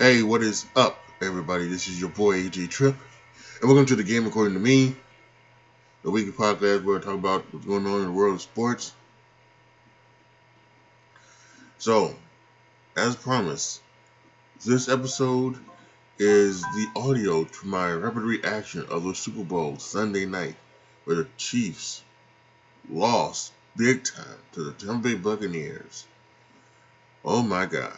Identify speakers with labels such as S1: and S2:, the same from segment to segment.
S1: Hey, what is up, everybody? This is your boy AJTRIP, and welcome to the Game According to Me, the weekly podcast where I talk about what's going on in the world of sports. So, as promised, this episode is the audio to my rapid reaction of the Super Bowl Sunday night, where the Chiefs lost big time to the Tampa Bay Buccaneers. Oh my God.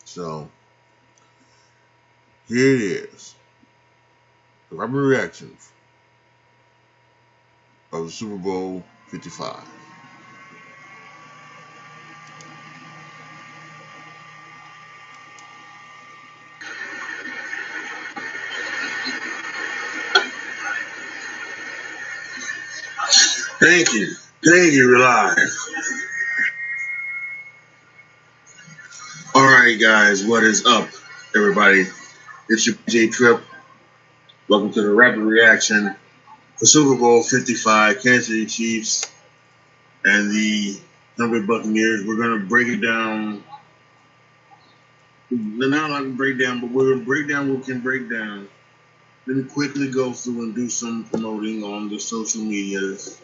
S1: So, here it is. The rapid reaction of the Super Bowl 55. Thank you. Thank you, Relive. Alright, guys, what is up, everybody? It's your AJTRIP. Welcome to the rapid reaction for Super Bowl 55, Kansas City Chiefs and the Tampa Bay Buccaneers. We're going to break it down. Not like a breakdown, but we're going to break down what we can break down. Then quickly go through and do some promoting on the social medias.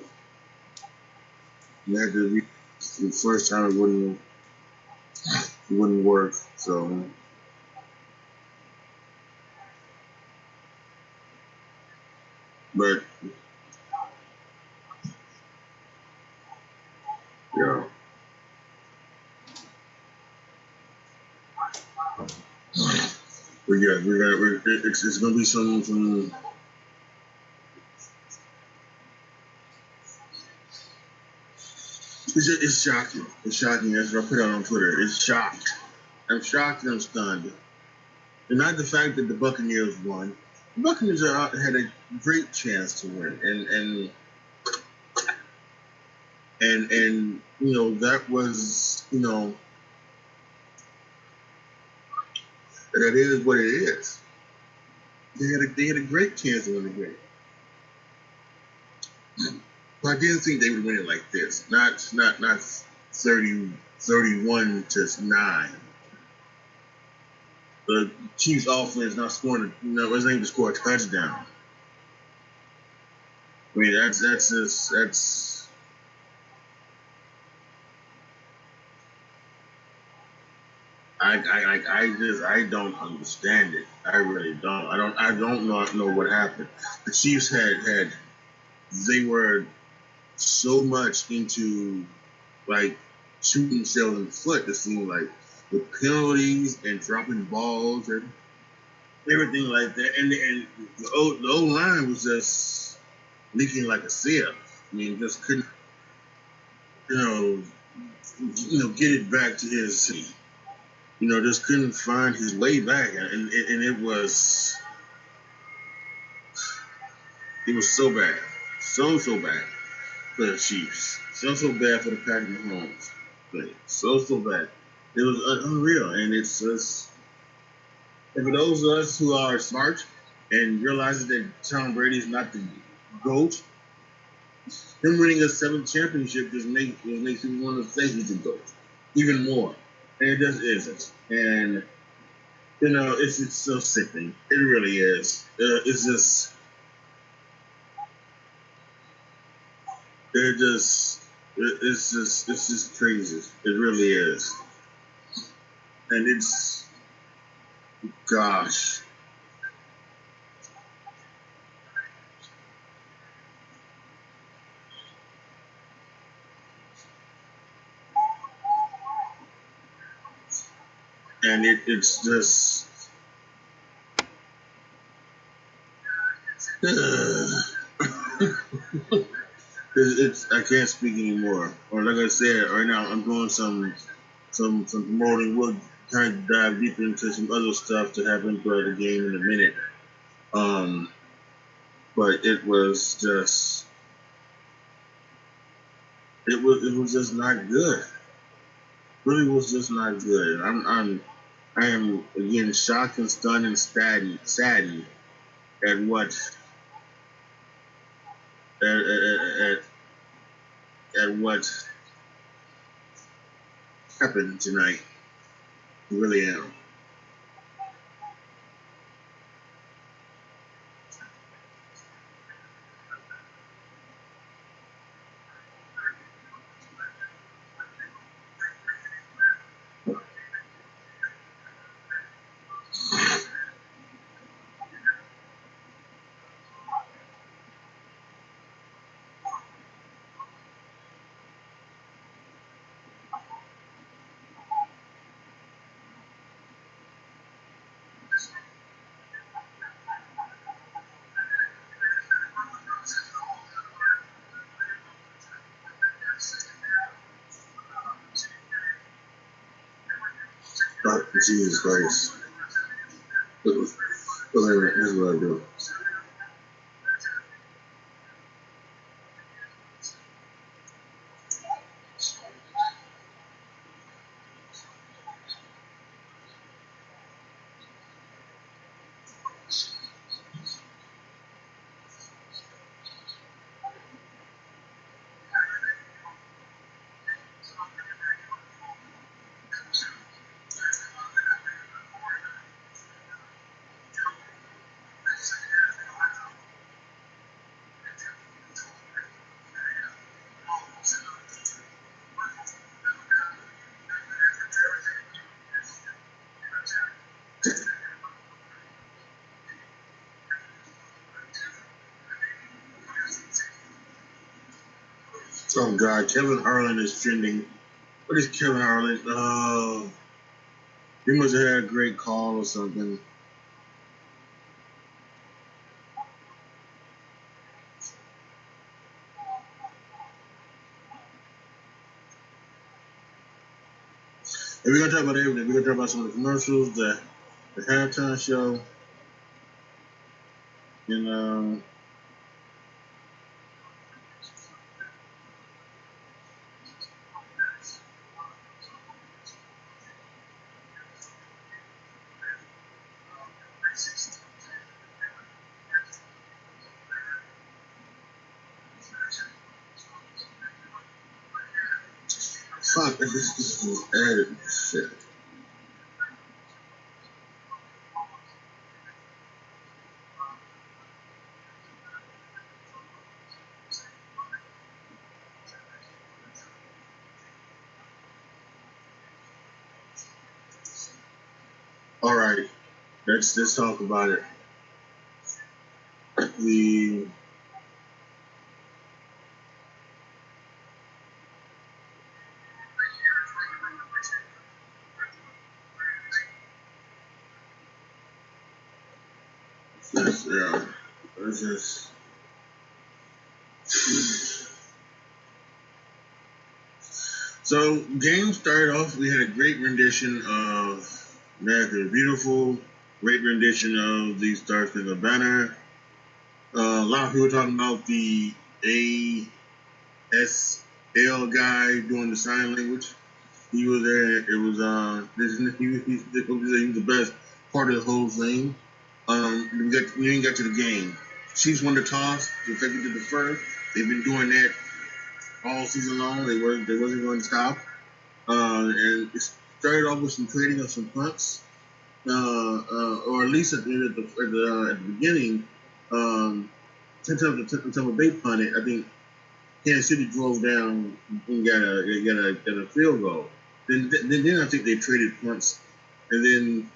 S1: You had to read the first time it wouldn't work, so. But, yeah. But yeah, it's gonna be some. It's shocking. It's shocking. That's what I put out on Twitter. It's shocked. I'm shocked and I'm stunned. And not the fact that the Buccaneers won. The Buccaneers had a great chance to win, and that was that is what it is. They had a great chance to win the game. But I didn't think they would win it like this. Not 31 to 9. The Chiefs offense not scoring, wasn't able to score a touchdown. I mean, that's I don't understand it. I really don't. I don't know what happened. The Chiefs they were so much into like shooting themselves in the foot. It seemed like with penalties and dropping balls and everything like that. And the O line was just leaking like a sieve. I mean, just couldn't get it back to his. Just couldn't find his way back, and it was so bad, so bad for the Chiefs, so bad for the Patrick Mahomes, but so bad. It was unreal, and it's just, and for those of us who are smart and realizing that Tom Brady is not the GOAT, him winning a 7th championship just makes him want to think he's the GOAT even more, and it just isn't. And it's so sickening. It really is. It's just it's just crazy. It really is, and it's gosh. And it's just it's I can't speak anymore. Or like I said, right now I'm doing some promoting. We'll kind of dive deeper into some other stuff to happen throughout the game in a minute. But it was just it was just not good. Really was just not good. I am again shocked and stunned and saddened at at, at what happened tonight. I really am. Oh, Jesus Christ. Here's what I do. Oh God, Kevin Harlan is trending. What is Kevin Harlan? Oh, he must have had a great call or something. And we're gonna talk about everything. We're gonna talk about some of the commercials, the halftime show, you know. Fuck, this is added shit. Alrighty, let's talk about it. The it's just so game started off. We had a great rendition of America the Beautiful, great rendition of the Star Spangled Banner. A lot of people talking about the ASL guy doing the sign language. He was there. It was he was the best part of the whole thing. We didn't get to the game. Chiefs won the toss. The second did the first. They've been doing that all season long. They wasn't going to stop. And it started off with some trading of some punts, or at least at the beginning. Until Bay punted, I think Kansas City drove down and got a field goal. Then I think they traded punts, and then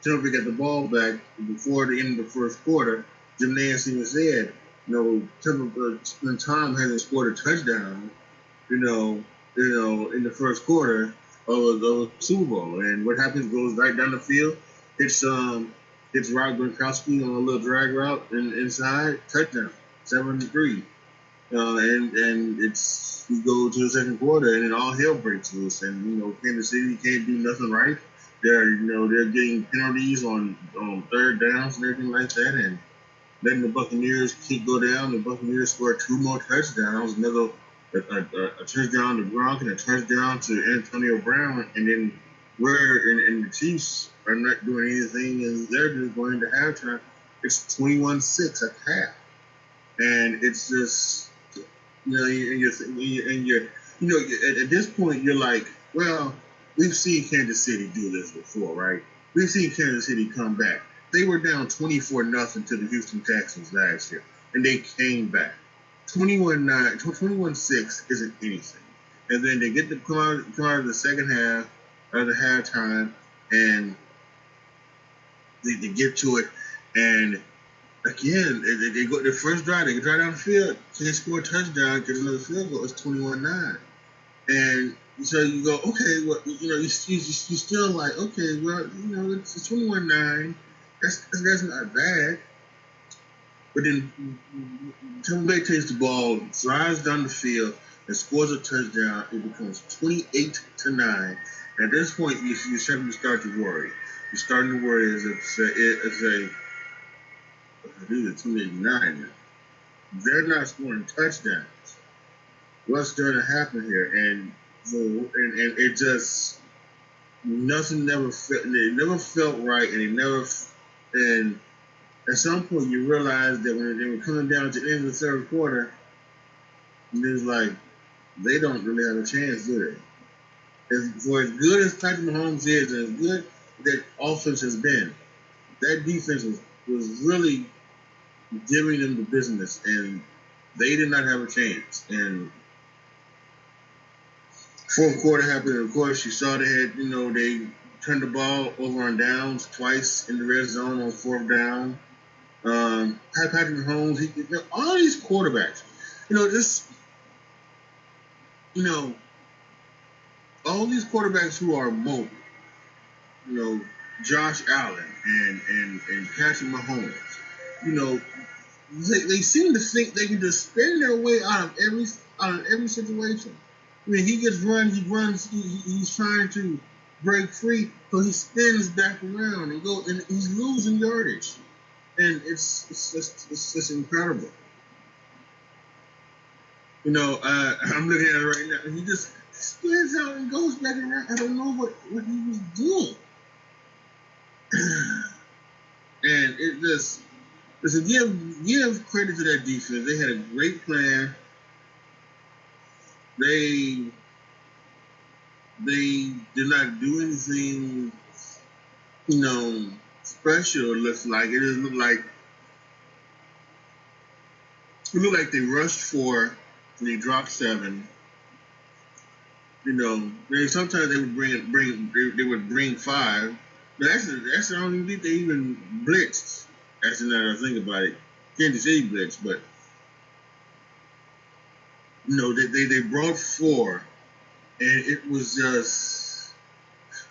S1: Tampa got the ball back before the end of the first quarter. Jim Nance even said, when Tom hasn't scored a touchdown, in the first quarter of the Super Bowl, and what happens goes right down the field. It's Rob Gronkowski on a little drag route inside touchdown, 7-3. And it's we go to the second quarter and then all hell breaks loose, and Kansas City can't do nothing right. They're getting penalties on third downs and everything like that, and letting the Buccaneers keep go down. The Buccaneers scored 2 more touchdowns, another a touchdown to Gronk and a touchdown to Antonio Brown, and then and the Chiefs are not doing anything, and they're just going to halftime. It's 21-6 at half, and it's just at this point you're like, well, we've seen Kansas City do this before, right? We've seen Kansas City come back. They were down 24-0 to the Houston Texans last year, and they came back. 21-9, 21-6 isn't anything. And then they get to come out of the second half, or the halftime, and they get to it, and again, they go the first drive, they drive down the field, can't score a touchdown, get another field goal, it's 21-9. And so you go, okay, well, you still like, okay, well, it's 21-9, that's not bad. But then Tampa Bay takes the ball, drives down the field, and scores a touchdown. It becomes 28-9. At this point, you're starting to worry. You're starting to worry as a 28-9 now. They're not scoring touchdowns. What's going to happen here? And it just nothing it never felt right, and at some point you realize that when they were coming down to the end of the third quarter, it was like they don't really have a chance, do they? For as good as Patrick Mahomes is, and as good that offense has been, that defense was really giving them the business, and they did not have a chance. And fourth quarter happened, and of course you saw they turned the ball over on downs twice in the red zone on fourth down. Patrick Mahomes, all these quarterbacks, all these quarterbacks who are mobile, Josh Allen and Patrick Mahomes, they seem to think they can just spin their way out of every situation. I mean, he runs, he's trying to break free, so he spins back around and he's losing yardage. And it's just incredible. I'm looking at it right now, and he just spins out and goes back around. I don't know what he was doing. And it just, listen, give credit to that defense. They had a great plan. They did not do anything, special. It looks like it looked like they rushed 4, and they dropped 7. Sometimes they would bring 5. But that's I don't even think they even blitzed. That's another thing about it. Kansas City blitzed, but they brought 4, and it was just.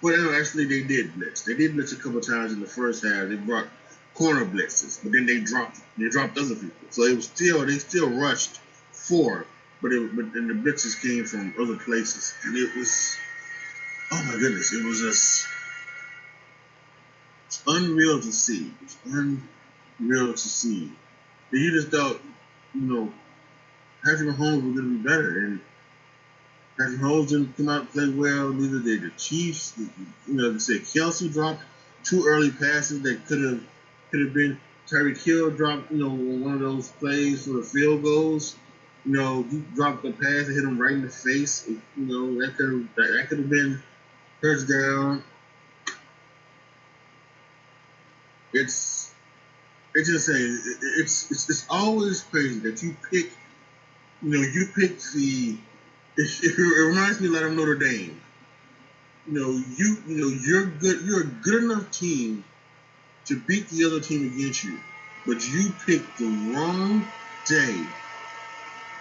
S1: Well, no, actually they did blitz. They did blitz a couple times in the first half. They brought corner blitzes, but then they dropped other people. So they still rushed 4, but then the blitzes came from other places, and it was, oh my goodness, it was just unreal to see. It's unreal to see. And you just thought, Patrick Mahomes was going to be better, and Patrick Mahomes didn't come out and play well. Neither did the Chiefs. They said Kelsey dropped 2 early passes that could have been. Tyreek Hill dropped, one of those plays for the field goals. He dropped the pass and hit him right in the face. That could have been touchdown. It's just saying it's always crazy that you pick. You pick the. It reminds me a lot of Notre Dame. You're good. You're a good enough team to beat the other team against you, but you picked the wrong day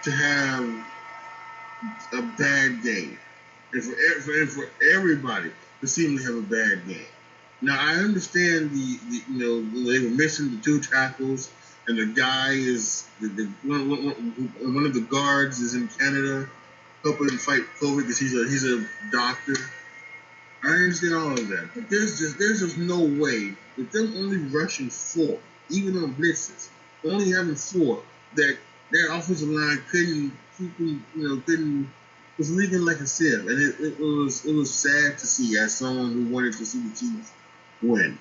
S1: to have a bad game, and for everybody to seem to have a bad game. Now I understand they were missing the 2 tackles, and the guy is one of the guards is in Canada helping fight COVID because he's a doctor. I understand all of that, but there's just no way with them only rushing 4, even on blitzes, only having 4, that offensive line couldn't was leaking like a sieve, and it was sad to see as someone who wanted to see the Chiefs win.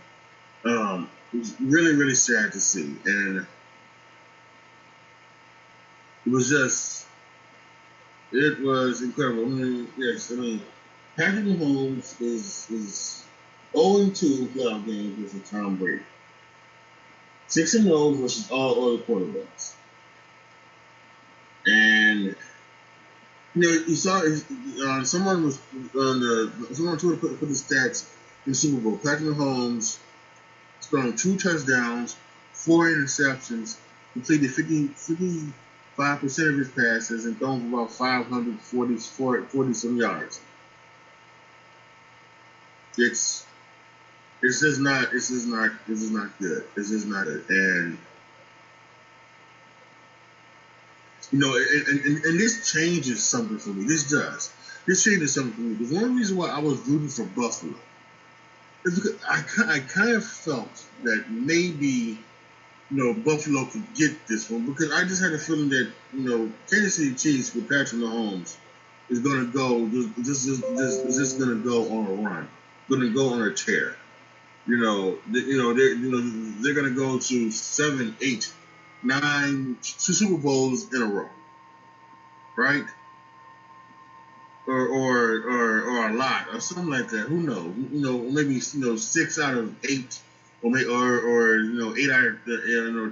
S1: It was really, really sad to see, and it was incredible. Patrick Mahomes is 0-2 in playoff games versus Tom Brady. 6-0 versus all other quarterbacks. And you saw someone was someone on Twitter put the stats in the Super Bowl. Patrick Mahomes throwing 2 touchdowns, 4 interceptions, completed 55% of his passes, and thrown for about 540 some yards. It's just not good. This is not good. And and this changes something for me. This changes something for me. Because one reason why I was rooting for Buffalo is because I kind of felt that maybe Buffalo could get this one, because I just had a feeling that Kansas City Chiefs with Patrick Mahomes is going to go just going to go on a run, going to go on a tear. They're going to go to 7, 8, 9, 2 Super Bowls in a row, right? Or a lot, or something like that. Who knows? Maybe 6 out of 8, or 8 out of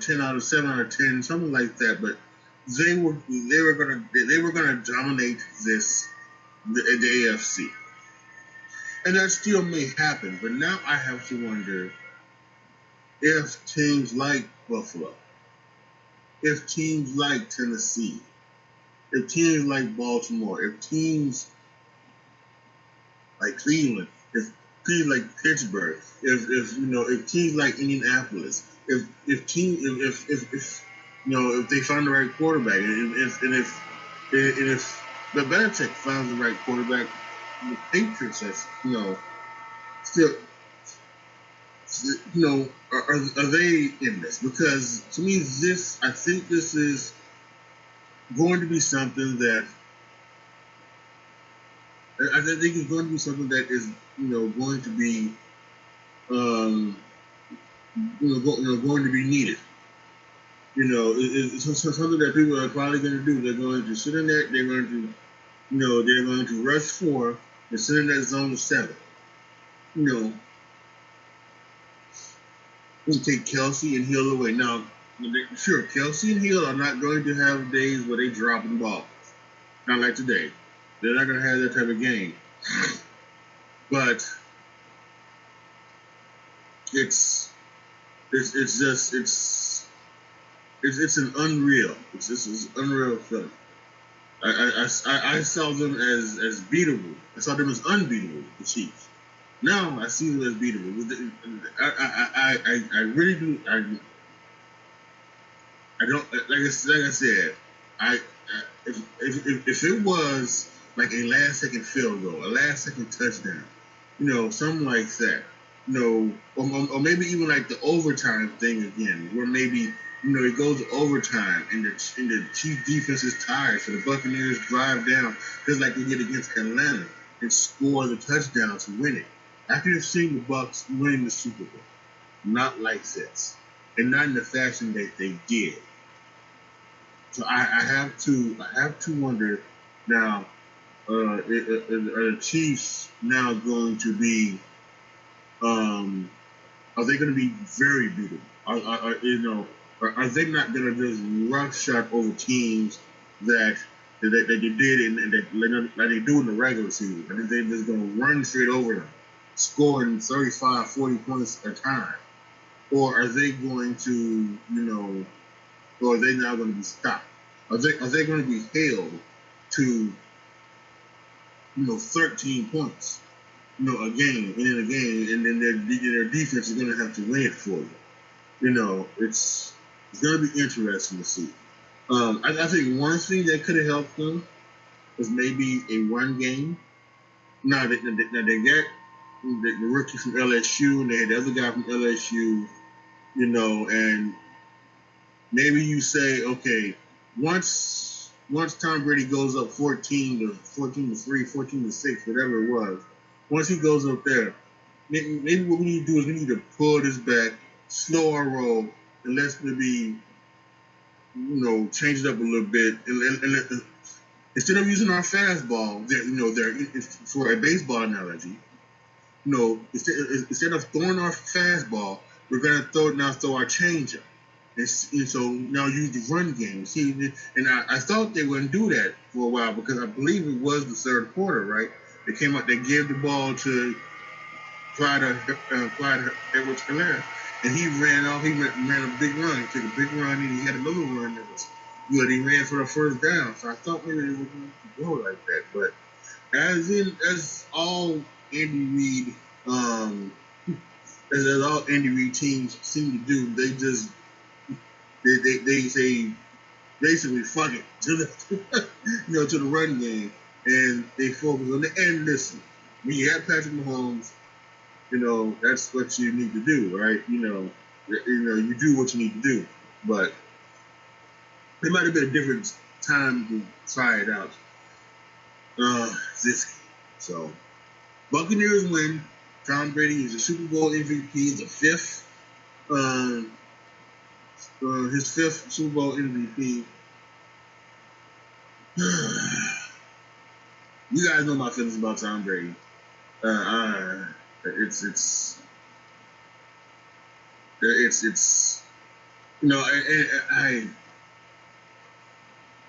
S1: 10 out of 7 out of 10, something like that. But they were gonna dominate the AFC, and that still may happen. But now I have to wonder if teams like Buffalo, if teams like Tennessee, if teams like Baltimore, if teams like Cleveland, if teams like Pittsburgh, if teams like Indianapolis, if they find the right quarterback, and if the Belichick finds the right quarterback, the Patriots still are they in this? Because to me, I think this is going to be something that I think it's going to be something that is going to be going to be needed. It's something that people are probably going to do. They're going to sit in there. They're going to rush 4 and sit in that zone of 7. You take Kelsey and Hill away. Now, sure, Kelsey and Hill are not going to have days where they dropping balls. Not like today. They're not going to have that type of game. But it's an unreal. It's just an unreal feeling. I saw them as beatable. I saw them as unbeatable, the Chiefs. Now I see them as beatable. I really do. I don't like I said. If it was like a last-second field goal, a last-second touchdown, something like that, or maybe even like the overtime thing again, where maybe it goes to overtime and the Chiefs defense is tired, so the Buccaneers drive down just like they did against Atlanta and score the touchdown to win it. I could have seen the Bucs winning the Super Bowl, not like this, and not in the fashion that they did. So I have to wonder now. Are the Chiefs now going to be? Are they going to be very beatable? Are they not going to just roughshod over teams that they did and that like they do in the regular season? I think they're just going to run straight over them, scoring 35, 40 points a time, or are they going to or are they now going to be stopped? Are they going to be held to 13 points, a game, and in a game, and then their defense is going to have to win it for you. It's going to be interesting to see. I think one thing that could have helped them was maybe a run game. Now they got the rookie from LSU, and they had the other guy from LSU, and maybe you say, okay, once Tom Brady goes up 14 to 3, 14 to 6, whatever it was, once he goes up there, maybe what we need to do is we need to pull this back, slow our roll, and let's maybe change it up a little bit, and instead of using our fastball, for a baseball analogy, instead of throwing our fastball, we're gonna throw our changeup. And so now use the run game. See, and I thought they wouldn't do that for a while because I believe it was the third quarter, right? They came out, they gave the ball to Clyde Edwards Hilaire, and he ran off. He ran a big run. He took a big run, and he had another run that was good. He ran for the first down. So I thought maybe they were going to go like that, but as all Andy Reid as all Andy Reid teams seem to do, they say basically fuck it to the to the run game, and they focus on the end. Listen, when you have Patrick Mahomes, that's what you need to do, right? You do what you need to do, but it might have been a different time to try it out. This game. So Buccaneers win. Tom Brady is a Super Bowl MVP, the fifth. His fifth Super Bowl MVP. You guys know my feelings about Tom Brady. It's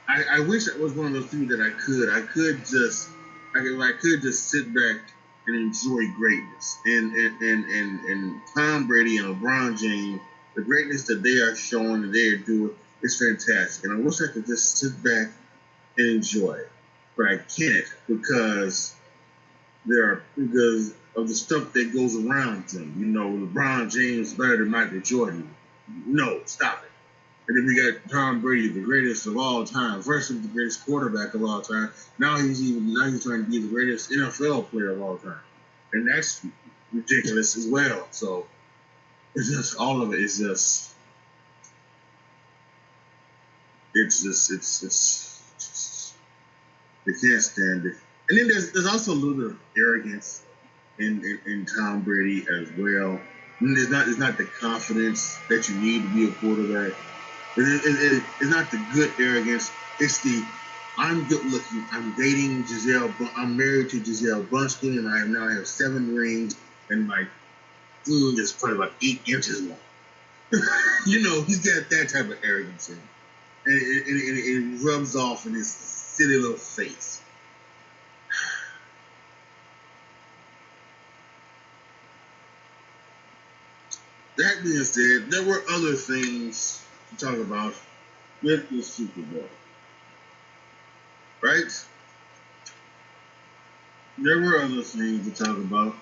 S1: I wish I was one of those people that I could just sit back and enjoy greatness. And Tom Brady and LeBron James, the greatness that they are showing and they are doing is fantastic. And I wish I could just sit back and enjoy it. But I can't because of the stuff that goes around them. LeBron James is better than Michael Jordan. No, stop it. And then we got Tom Brady, the greatest of all time, versus the greatest quarterback of all time. Now he's trying to be the greatest NFL player of all time, and that's ridiculous as well. So it's just all of it is just they can't stand it. And then there's also a little bit of arrogance in Tom Brady as well. And it's not the confidence that you need to be a quarterback. It's not the good arrogance. It's the I'm good looking. I'm dating Gisele. I'm married to Gisele Bündchen, and I now have 7 rings, and my thing is probably about 8 inches long. He's got that type of arrogance in him, and it rubs off in his silly little face. That being said, there were other things to talk about with the Super Bowl, right? There were other things to talk about.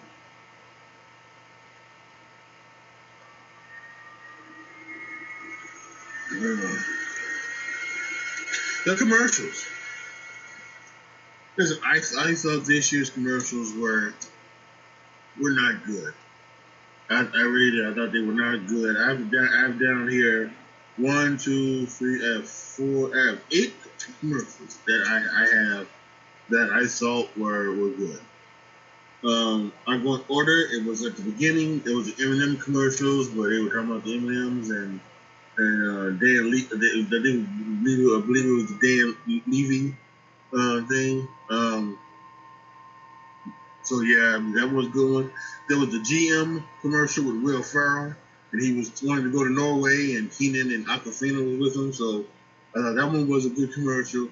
S1: The commercials. Listen, I thought this year's commercials were not good. I really did. I thought they were not good. I've down here 1, 2, 3, 4, 8 commercials that I have that I thought were good. I'm going to order. It was at the beginning. It was the M&M commercials where they were talking about the M&Ms and Dan Levy. I believe it was the Dan Levy thing. So yeah, that was a good one. There was the GM commercial with Will Ferrell, and he was wanting to go to Norway, and Keenan and Aquafina was with him. So that one was a good commercial.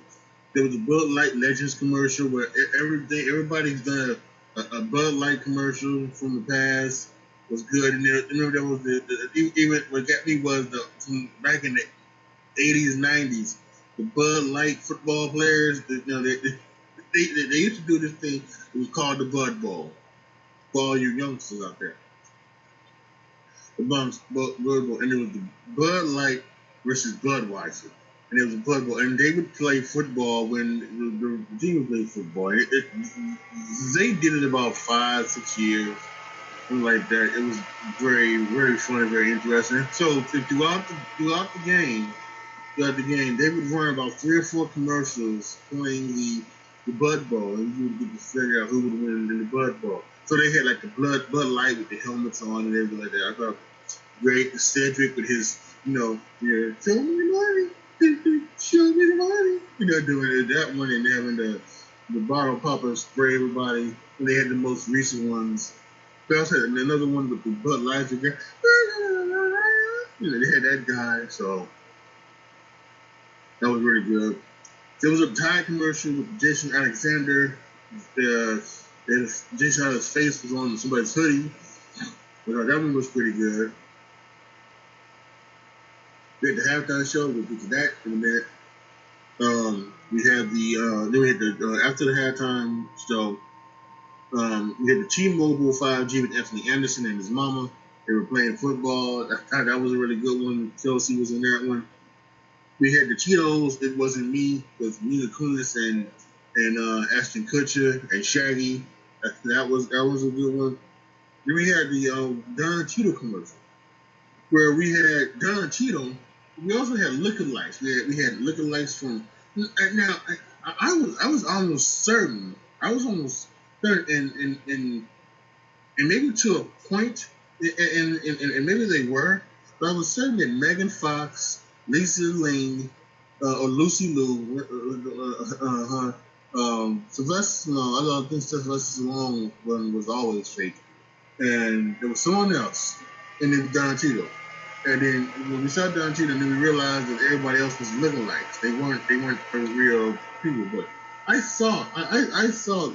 S1: There was a Bud Light Legends commercial where everybody's done a Bud Light commercial from the past was good. And there was even what got me was from back in the 80s, 90s, the Bud Light football players. They used to do this thing. It was called the Bud Bowl. For all you youngsters out there, the Bud Bowl, and it was the Bud Light versus Budweiser, and it was a Bud Bowl, and they would play football when the team would play football. They did it about 5-6 years, something like that. It was very, very funny, very interesting. So throughout the game, they would run about 3 or 4 commercials playing the Bud Bowl, and you would get to figure out who would win in the Bud Bowl. So they had like the Bud Light with the helmets on and everything like that. I thought great. Cedric with his, tell me money. Show me the money. You know, doing that one and having the bottle popper spray everybody. And they had the most recent ones. They also had another one with the Bud Light again. You know, they had that guy, so that was really good. There was a Tide commercial with Jason Alexander. Jason Alexander's face was on somebody's hoodie. But that one was pretty good. We had the halftime show. We'll get to that in a minute. We had then we had after the halftime show, we had the T-Mobile 5G with Anthony Anderson and his mama. They were playing football. I thought that was a really good one. Kelsey was in that one. We had the Cheetos. It Wasn't Me with Mila Kunis and Ashton Kutcher and Shaggy. That was a good one. Then we had the Don Cheeto commercial, where we had Don Cheeto. We also had lookalikes. We had lookalikes from. Now I was almost certain. I was almost certain, and maybe to a point, and maybe they were, but I was certain that Megan Fox, Lisa Ling, or Lucy Liu, Sylvester Stallone. I don't think Sylvester Stallone one was always fake, and there was someone else, and then Don Cheeto. And then when we saw Don Cheeto, then we realized that everybody else was lookalikes. They weren't real people. But I saw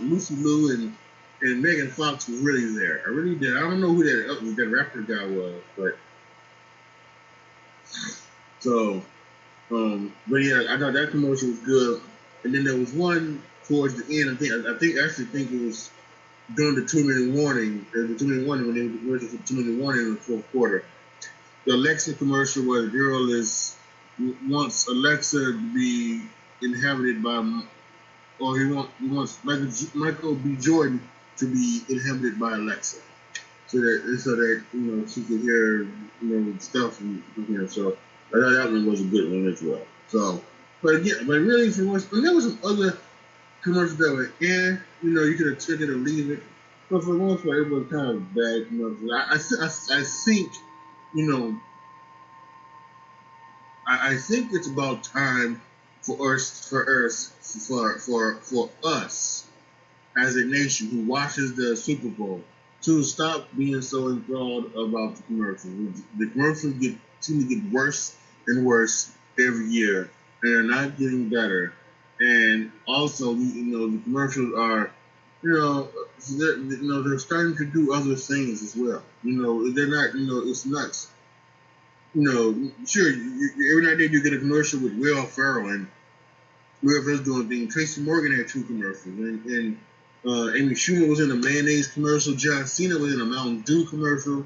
S1: Lucy Liu and Megan Fox was really there. I really did. I don't know who that rapper guy was, but so but yeah, I thought that commercial was good. And then there was one towards the end. I think it was during the 2-minute warning. There was a 2-minute warning when they were for 2-minute warning in the fourth quarter. The Alexa commercial where the girl wants Alexa to be inhabited by, or he wants Michael B. Jordan to be inhabited by Alexa, so that she could hear stuff from him. So I thought that one was a good one as well. So, but really and there was some other commercials that were you could have took it or leave it, but for the most part it was kind of bad commercials. I think. I think it's about time for us as a nation who watches the Super Bowl to stop being so enthralled about the commercials. The commercials seem to get worse and worse every year, and they're not getting better. And also, the commercials are, they're starting to do other things as well. They're not, it's nuts. Sure, every now and then you get a commercial with Will Ferrell, and Will Ferrell's doing things. Tracy Morgan had 2 commercials, and Amy Schumer was in a mayonnaise commercial. John Cena was in a Mountain Dew commercial.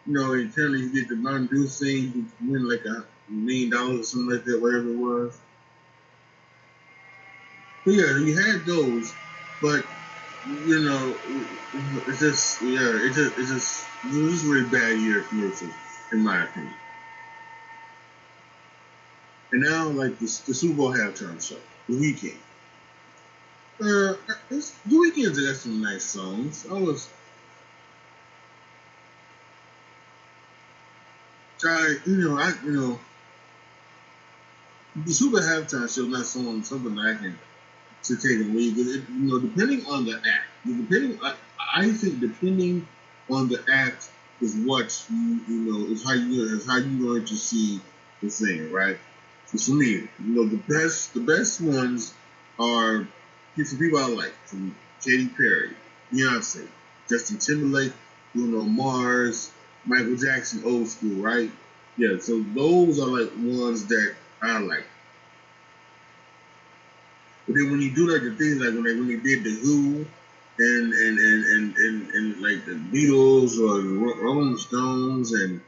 S1: And apparently you get the Mountain Dew thing, you win like $1 million or something like that, whatever it was. But yeah, you had those, but it's just it was just a really bad year of commercials, in my opinion. And now, like the Super Bowl halftime show, The Weeknd. The Weeknd's got some nice songs. The Super halftime show is not something that I can to take and leave. Depending on the act, I think depending on the act is what is how you're going to see the thing, right? So for me, the best ones are for people I like, from Katy Perry, Beyonce, Justin Timberlake, Bruno Mars, Michael Jackson, old school, right? Yeah, so those are like ones that I like. But then when you do like the things like when they did the Who and like the Beatles or the Rolling Stones and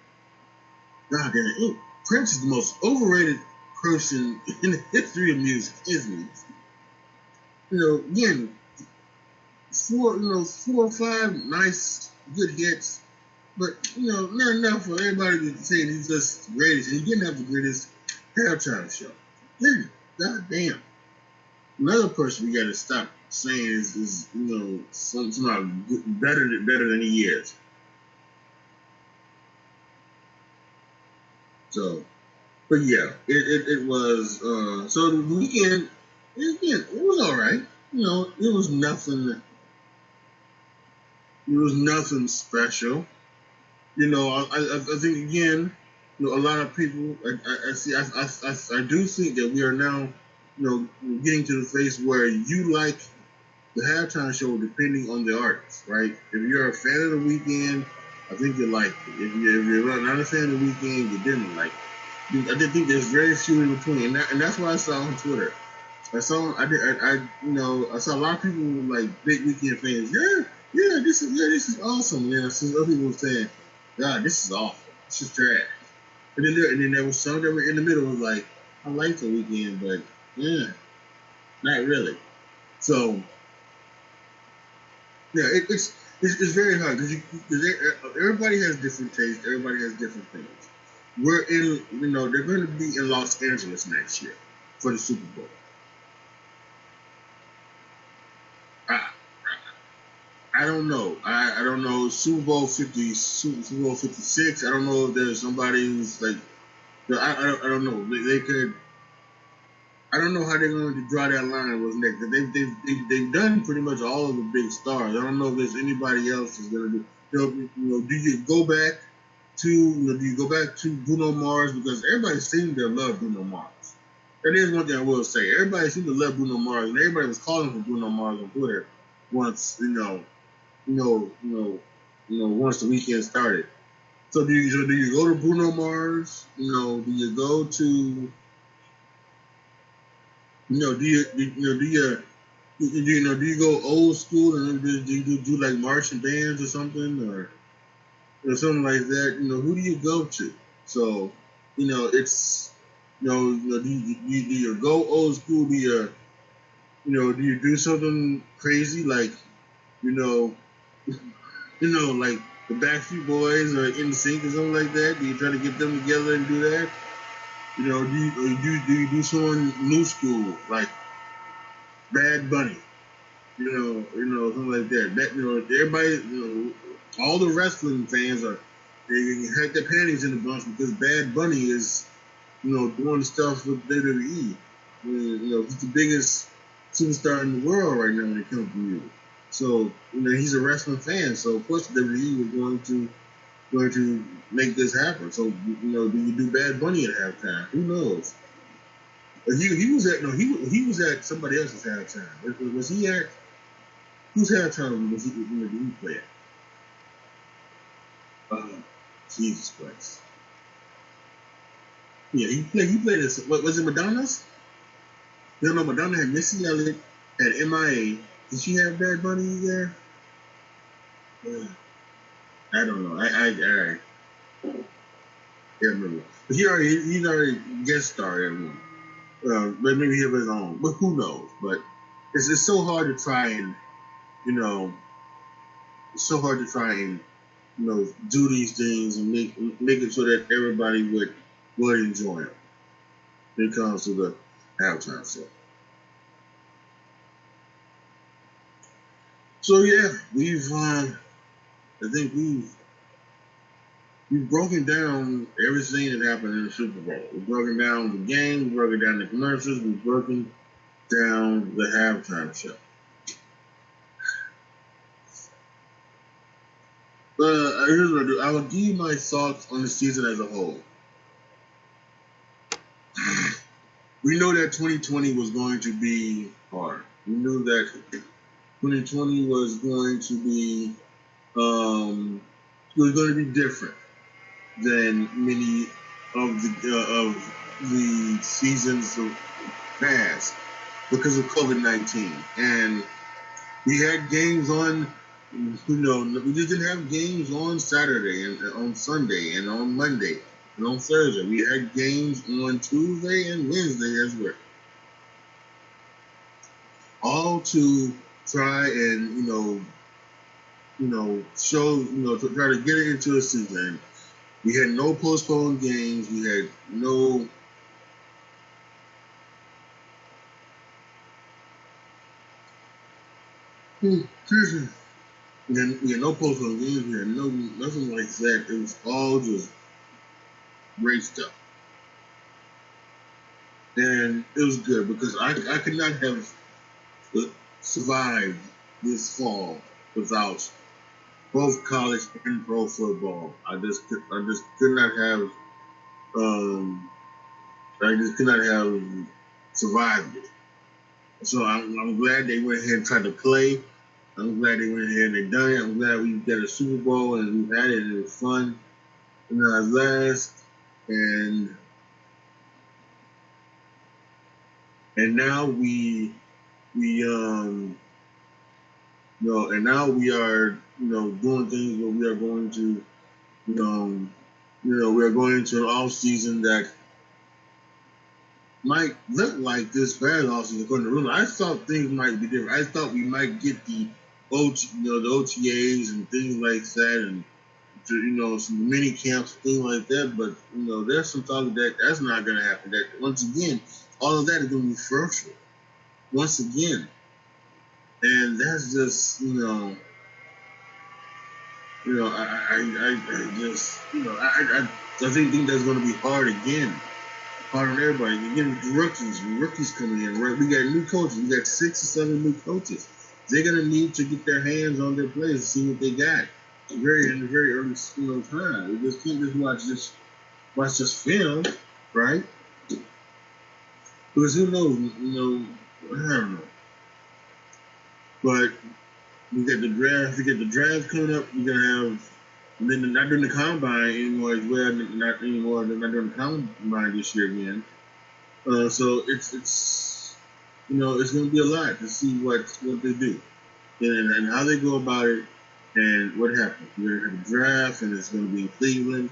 S1: God damn it, Prince is the most overrated person in the history of music, isn't he? Again, 4 or 5 nice, good hits, but not enough for everybody to say he's just the greatest. And he didn't have the greatest halftime show. Yeah, God damn. Another person we got to stop saying is somehow better than he is. So But yeah, it was so the weekend. It was all right. You know, it was nothing. It was nothing special. You know, I think again, you know, a lot of people. I see. I do think that we are now, you know, getting to the phase where you like the halftime show depending on the artist, right? If you're a fan of the weekend, I think you like it. If you're not a fan of the weekend, you didn't like it. I did think there's very few in between, and that's what I saw on Twitter. You know, I saw a lot of people like big weekend fans. This is awesome. And then I see other people saying, God, this is awful. This is trash. And then there was some that were in the middle was like, I like the weekend, but yeah, not really. So yeah, it's very hard because everybody has different tastes. Everybody has different things. We're in, you know, they're going to be in Los Angeles next year for the Super Bowl. I, I don't know. I don't know. Super Bowl 56. I don't know if there's somebody who's like, I don't know. They could. I don't know how they're going to draw that line with next. They've done pretty much all of the big stars. I don't know if there's anybody else who's going to do. Do you go back to do you go back to Bruno Mars, because everybody seemed to love Bruno Mars. That is one thing I will say. Everybody seemed to love Bruno Mars, and everybody was calling for Bruno Mars on Twitter once once the weekend started. So do you go to Bruno Mars? You know, do you go to do you go old school and then do you do like marching bands or something or something like that? You know, who do you go to? So, you know, it's do you go old school? Do you do something crazy like you know like the Backstreet Boys or NSYNC or something like that? Do you try to get them together and do that? You know, do you do someone new school like Bad Bunny? Something like that. That everybody, all the wrestling fans they had their panties in a bunch because Bad Bunny is, doing stuff with WWE. He's the biggest superstar in the world right now when it comes to music. So, he's a wrestling fan. So of course WWE was going to make this happen. So, do you do Bad Bunny at halftime? Who knows? He was at he was at somebody else's halftime. Was he at whose halftime was he? Did he play at? Jesus Christ! Yeah, he played. He played at what was it? Madonna's? No, Madonna had Missy Elliott, had MIA. Did she have Bad Bunny there? I don't know. I can't remember. But he's already guest starred in one. But maybe he have his own. But who knows? But it's so hard to try and you know it's so hard to try and do these things and make it so that everybody would enjoy them when it comes to the halftime show. So yeah, I think we've broken down everything that happened in the Super Bowl. We've broken down the game, we've broken down the commercials, we've broken down the halftime show. Here's what I do. I will give you my thoughts on the season as a whole. We know that 2020 was going to be hard. We knew that 2020 was going to be it was going to be different than many of the seasons past because of COVID-19, and we had games on. We just didn't have games on Saturday and on Sunday and on Monday and on Thursday. We had games on Tuesday and Wednesday as well. All to try and show to try to get it into a season. We had no postponed games. We had no we had no postponed games. We had nothing like that. It was all just great stuff. And it was good because I could not have survived this fall without both college and pro football. I just could not have I just could not have survived it. So I'm glad they went ahead and tried to play. I'm glad they went ahead and they done it. I'm glad we got a Super Bowl and we had it and it was fun. And at last, and now and now we are doing things where we are going to we are going into an off season that might look like this past off season according to rumors. I thought things might be different. I thought we might get the the OTAs and things like that, and some mini camps, things like that. But there's some talk that that's not going to happen. That once again, all of that is going to be virtual once again, and that's just I just I think that's going to be hard again. Hard on everybody. Again, rookies coming in. Right? We got new coaches. We got 6 or 7 new coaches. They're gonna need to get their hands on their players to see what they got. In the very early time. We just can't just watch this film, right? Because who knows? I don't know. But we got the draft. We got the draft coming up. We're gonna have. And then not doing the combine anymore as well. Not anymore. They're not doing the combine this year again. So it's it's going to be a lot to see what they do and how they go about it and what happens. We're going to have a draft and it's going to be in Cleveland,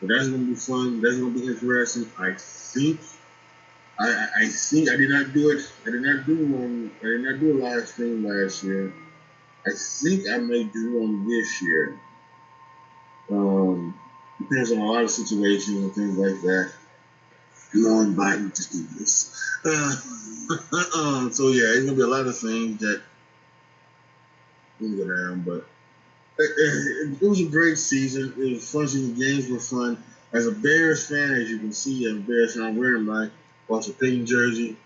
S1: but that's going to be fun. That's going to be interesting. I think I did not do it. I did not do a live stream last year. I think I may do one this year. Depends on a lot of situations and things like that. Lauren Biden to do this. So yeah, it's gonna be a lot of things that we go down, but it was a great season. It was fun season. Games were fun. As a Bears fan, as you can see, as a Bears fan, I'm wearing my Walter Payton jersey.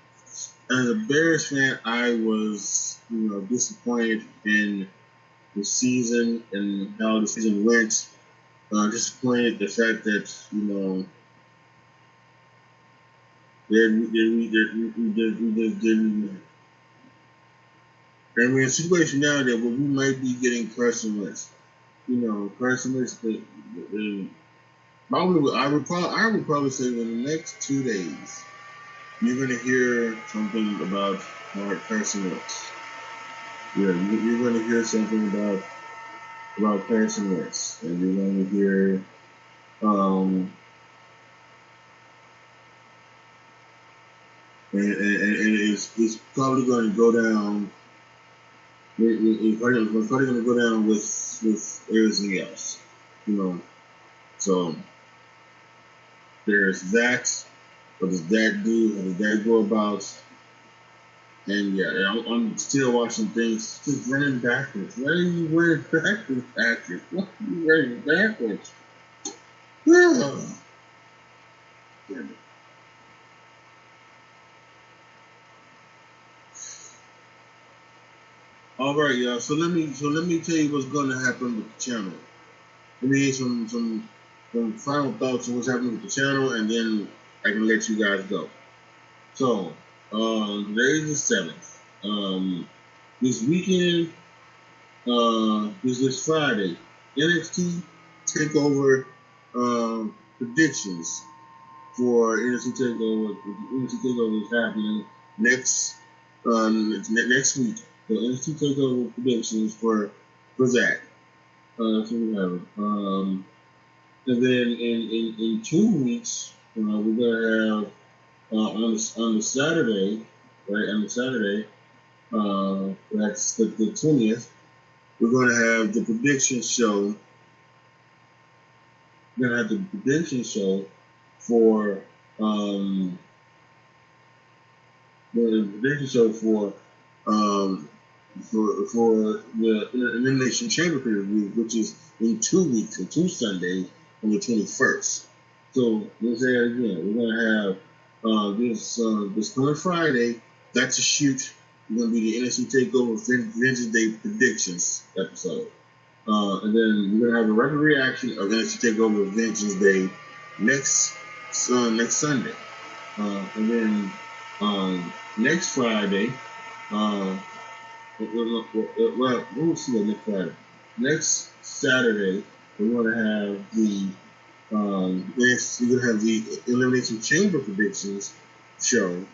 S1: As a Bears fan, I was disappointed in the season and how the season went. Disappointed the fact that we just didn't. And we're in a situation now that we might be getting Carson Wentz. Carson Wentz. I would probably say in the next 2 days, you're going to hear something about Carson Wentz. Yeah, you're going to hear something about Carson Wentz, and you're going to hear. And it's probably going to go down. It's probably going to go down with everything else, So there's that. What does that do? How does that go about? And yeah, I'm still watching things. Just running backwards. Why are you running backwards, Patrick? Why are you running backwards? Oh. Damn it. All right, y'all. So let me tell you what's going to happen with the channel. Let me hear some final thoughts on what's happening with the channel, and then I can let you guys go. So today is the 7th. This weekend, this Friday, NXT Takeover predictions for NXT Takeover. NXT Takeover is happening next week. The NXT Takeover predictions for that. So we have it. And then in 2 weeks, we're gonna have on the Saturday, right? On the Saturday, that's the 20th. We're gonna have the prediction show. We're gonna have the prediction show for the Elimination Chamber pay-per-view, which is in 2 weeks, in 2 Sundays, on the 21st. So let's say it again. We're gonna have This coming Friday, that's a shoot. It's gonna be the NXT Takeover Vengeance Day predictions episode. And then we're gonna have a regular reaction of NXT Takeover Vengeance Day next Sunday. And then next Friday, we'll see that next Friday. Next Saturday, we're gonna have the we're gonna have the Elimination Chamber predictions show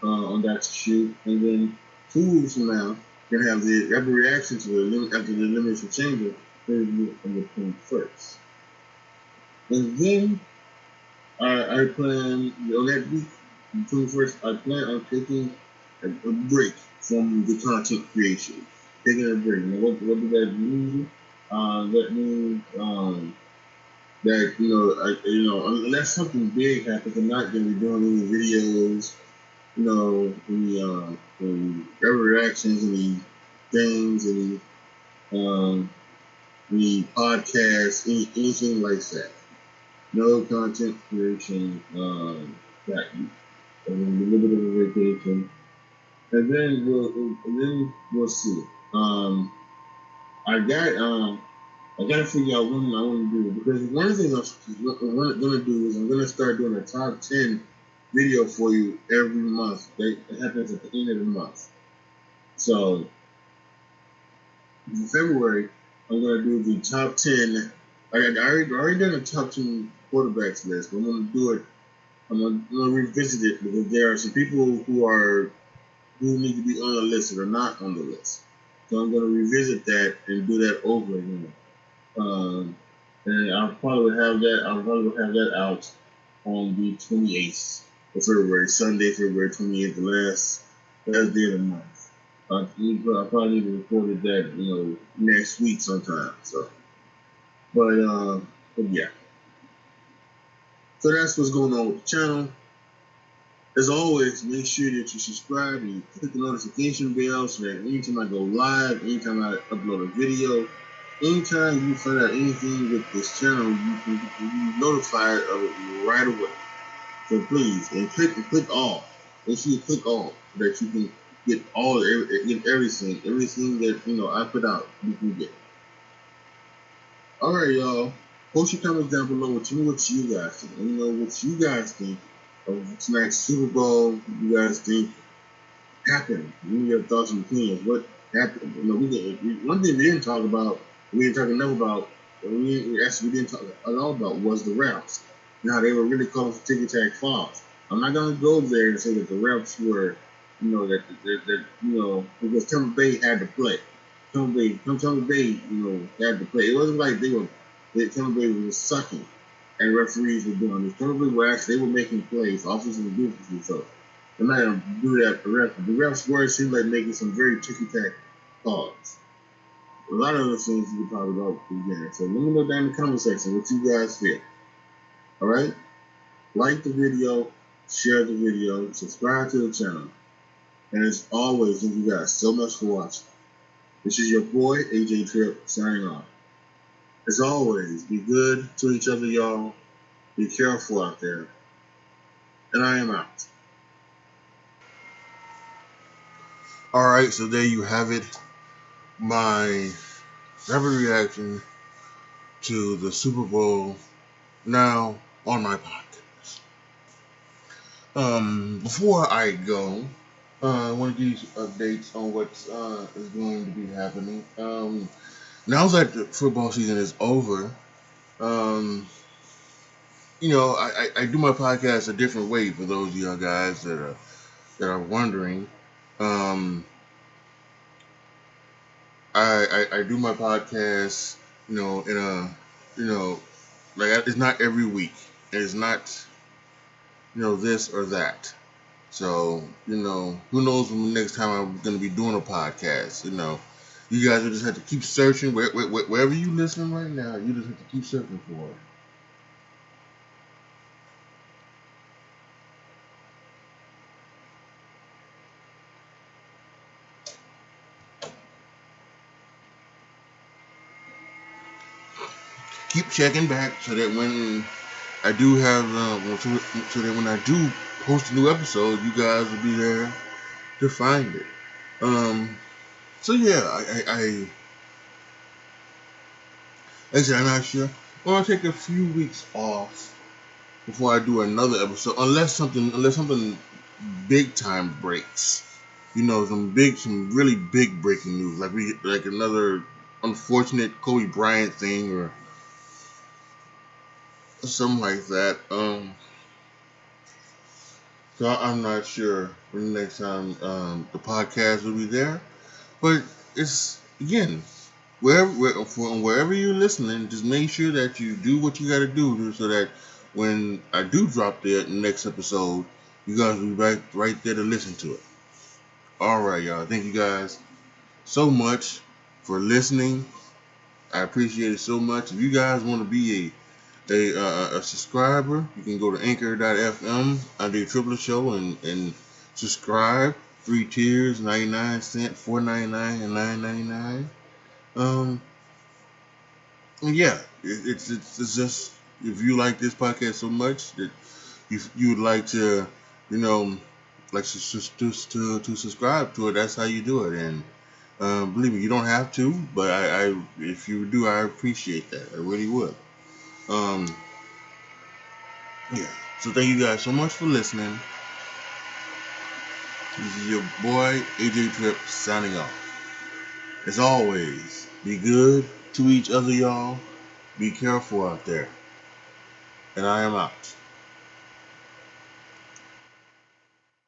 S1: on that shoot, and then 2 weeks from now, we're gonna have the rapid reaction to the after the Elimination Chamber on the 21st. And then I plan on that week, the 21st. I plan on taking a break from the content creation. Taking a break. Now, what does that mean? That means that unless something big happens, I'm not gonna be doing any videos, any reactions, any things, any podcasts, anything like that. No content creation that week. And then a little bit of a vacation, and then we'll see. I gotta figure out when I want to do it, because one thing I'm gonna do is I'm gonna start doing a top 10 video for you every month. That happens at the end of the month. So in February, I'm gonna do the top 10. I already done a top 10 quarterbacks list, but I'm gonna do it. I'm gonna revisit it, because there are some people who need to be on the list that are not on the list. So I'm gonna revisit that and do that over again. And I'll probably have that out on the 28th of February, Sunday, February 28th, the last day of the month. I'll probably need to record that, next week sometime. So, but yeah. So that's what's going on with the channel. As always, make sure that you subscribe and you click the notification bell so that anytime I go live, anytime I upload a video, anytime you find out anything with this channel, you can be notified of it right away. So please, and click all. Make sure you click all so that you can get everything that I put out, you can get. All right, y'all. Post your comments down below. Tell me what you guys think. Let me know what you guys think of tonight's Super Bowl. You guys think happened? Give me your thoughts and opinions. What happened? One thing we didn't talk about. We didn't talk enough about. We didn't talk at all about was the refs. Now they were really calling for ticky tack fouls. I'm not gonna go there and say that the refs were, because Tampa Bay had to play. Tampa Bay, had to play. It wasn't like Tampa Bay was sucking and referees were doing this. Tampa Bay they were making plays, offensive and defensive. So I'm not gonna do that for refs. The refs were seemed like making some very ticky tack calls. A lot of other things we can talk about again. So let me know down in the comment section what you guys feel. All right, like the video, share the video, subscribe to the channel, and as always, thank you guys so much for watching. This is your boy AJTRIP signing off. As always, be good to each other, y'all. Be careful out there, and I am out. All right, so there you have it. My rapid reaction to the Super Bowl now on my podcast. Before I go, I want to give you some updates on what is going to be happening. Now that the football season is over, I do my podcast a different way for those of y'all guys that are wondering. I do my podcast, in a, it's not every week. It's not, this or that. So, who knows when the next time I'm going to be doing a podcast, You guys will just have to keep searching. Wherever you listening right now, you just have to keep searching for it. Keep checking back so that when I do have, so that when I do post a new episode, you guys will be there to find it. So yeah, actually, I'm not sure. I'm gonna take a few weeks off before I do another episode, unless something big time breaks. You know, some really big breaking news, like another unfortunate Kobe Bryant thing or something like that. So I'm not sure when the next time the podcast will be there, but it's again wherever you're listening, just make sure that you do what you got to do so that when I do drop the next episode, you guys will be right there to listen to it. All right, y'all. Thank you guys so much for listening. I appreciate it so much. If you guys want to be a subscriber, you can go to anchor.fm under your Triple Show and subscribe. 3 tiers, 99 cents, $4.99, and $9.99. Yeah, it's just if you like this podcast so much that you would like to, you know, like to subscribe to it. That's how you do it. And believe me, you don't have to, but I if you do, I appreciate that. I really would. Yeah. So thank you guys so much for listening. This is your boy AJTRIP signing off. As always, be good to each other, y'all. Be careful out there. And I am out.